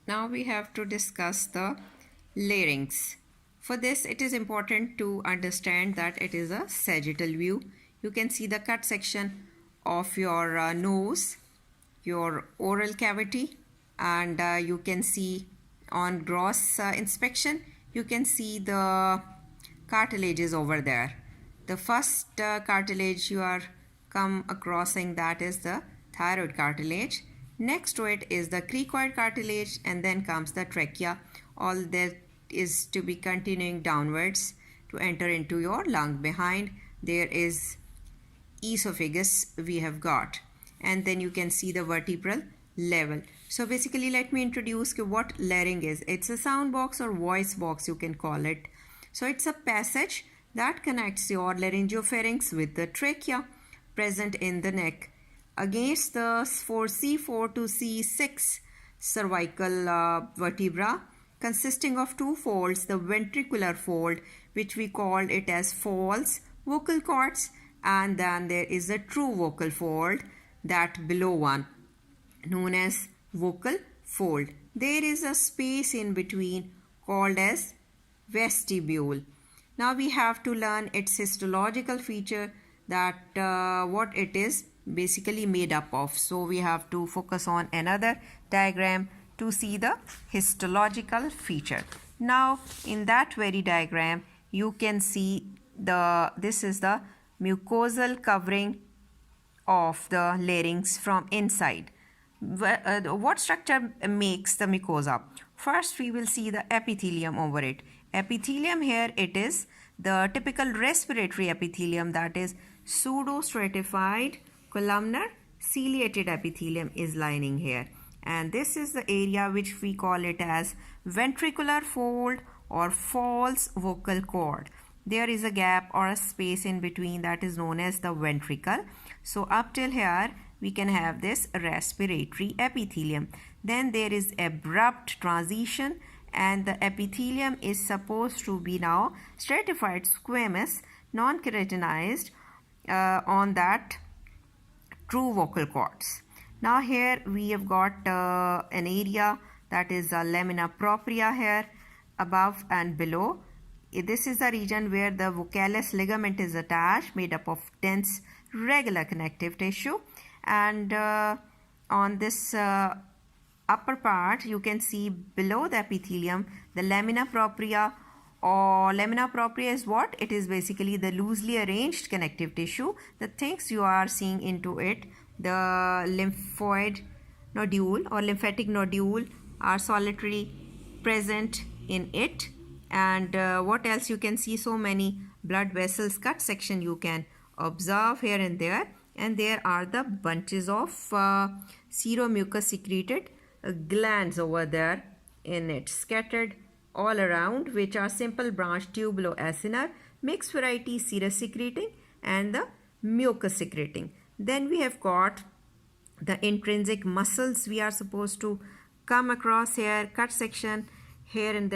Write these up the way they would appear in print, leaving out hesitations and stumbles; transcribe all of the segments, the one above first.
Now we have to discuss the larynx. For this, it is important to understand that it is a sagittal view. You can see the cut section of your nose, your oral cavity, and you can see on gross inspection, you can see the cartilages over there. The first cartilage you are come acrossing, that is the thyroid cartilage. Next to it is the cricoid cartilage, and then comes the trachea. All that is to be continuing downwards to enter into your lung. Behind there is esophagus we have got, and then you can see the vertebral level. So basically, let me introduce what larynx is. It's a sound box or voice box, you can call it. So it's a passage that connects your laryngopharynx with the trachea present in the neck. Against the C4 to C6 cervical vertebra, consisting of two folds, the ventricular fold, which we called it as false vocal cords, and then there is a true vocal fold, that below one, known as vocal fold. There is a space in between called as vestibule. Now we have to learn its histological feature, that what it is basically made up of. So we have to focus on another diagram to see the histological feature. Now in that very diagram, you can see this is the mucosal covering of the larynx from inside. What structure makes the mucosa? First, we will see the epithelium over it. Epithelium here, it is the typical respiratory epithelium, that is pseudostratified columnar ciliated epithelium is lining here, and this is the area which we call it as ventricular fold or false vocal cord. There is a gap or a space in between, that is known as the ventricle. So up till here we can have this respiratory epithelium. Then there is abrupt transition, and the epithelium is supposed to be now stratified squamous non-keratinized on that true vocal cords. Now here we have got an area that is a lamina propria here above and below. This is the region where the vocalis ligament is attached, made up of dense regular connective tissue, and on this upper part you can see below the epithelium the lamina propria. Or lamina propria is what? It is basically the loosely arranged connective tissue. The things you are seeing into it, the lymphoid nodule or lymphatic nodule, are solitary present in it. And what else you can see? So many blood vessels cut section you can observe here and there. And there are the bunches of seromucus secreted glands over there in it, scattered all around, which are simple branch tubuloacinar, mixed variety serous secreting, and the mucus secreting. Then we have got the intrinsic muscles we are supposed to come across here, cut section here in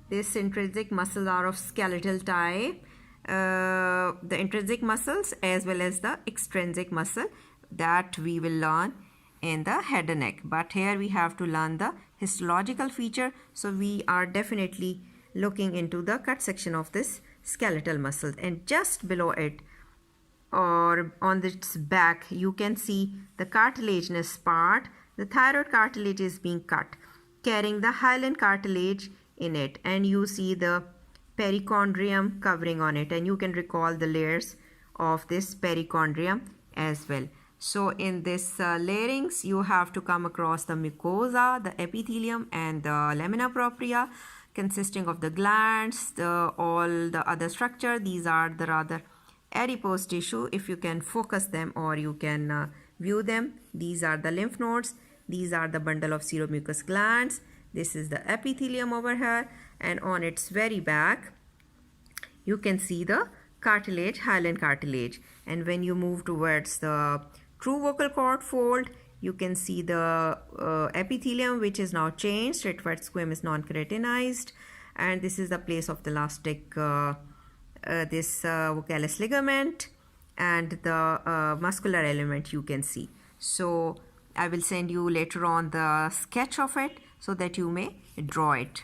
this intrinsic muscles are of skeletal type. The intrinsic muscles as well as the extrinsic muscle, that we will learn in the head and neck, but here we have to learn the histological feature. So we are definitely looking into the cut section of this skeletal muscle, and just below it or on its back you can see the cartilaginous part. The thyroid cartilage is being cut, carrying the hyaline cartilage in it, and you see the perichondrium covering on it, and you can recall the layers of this perichondrium as well. So in this larynx you have to come across the mucosa, the epithelium, and the lamina propria, consisting of the glands, all the other structure. These are the rather adipose tissue, if you can focus them or you can view them. These are the lymph nodes. These are the bundle of seromucous glands. This is the epithelium over here, and on its very back you can see the cartilage, hyaline cartilage. And when you move towards the true vocal cord fold, you can see the epithelium, which is now changed, stratified squamous non-keratinized, and this is the place of the elastic vocalis ligament, and the muscular element you can see. So I will send you later on the sketch of it. so that you may draw it.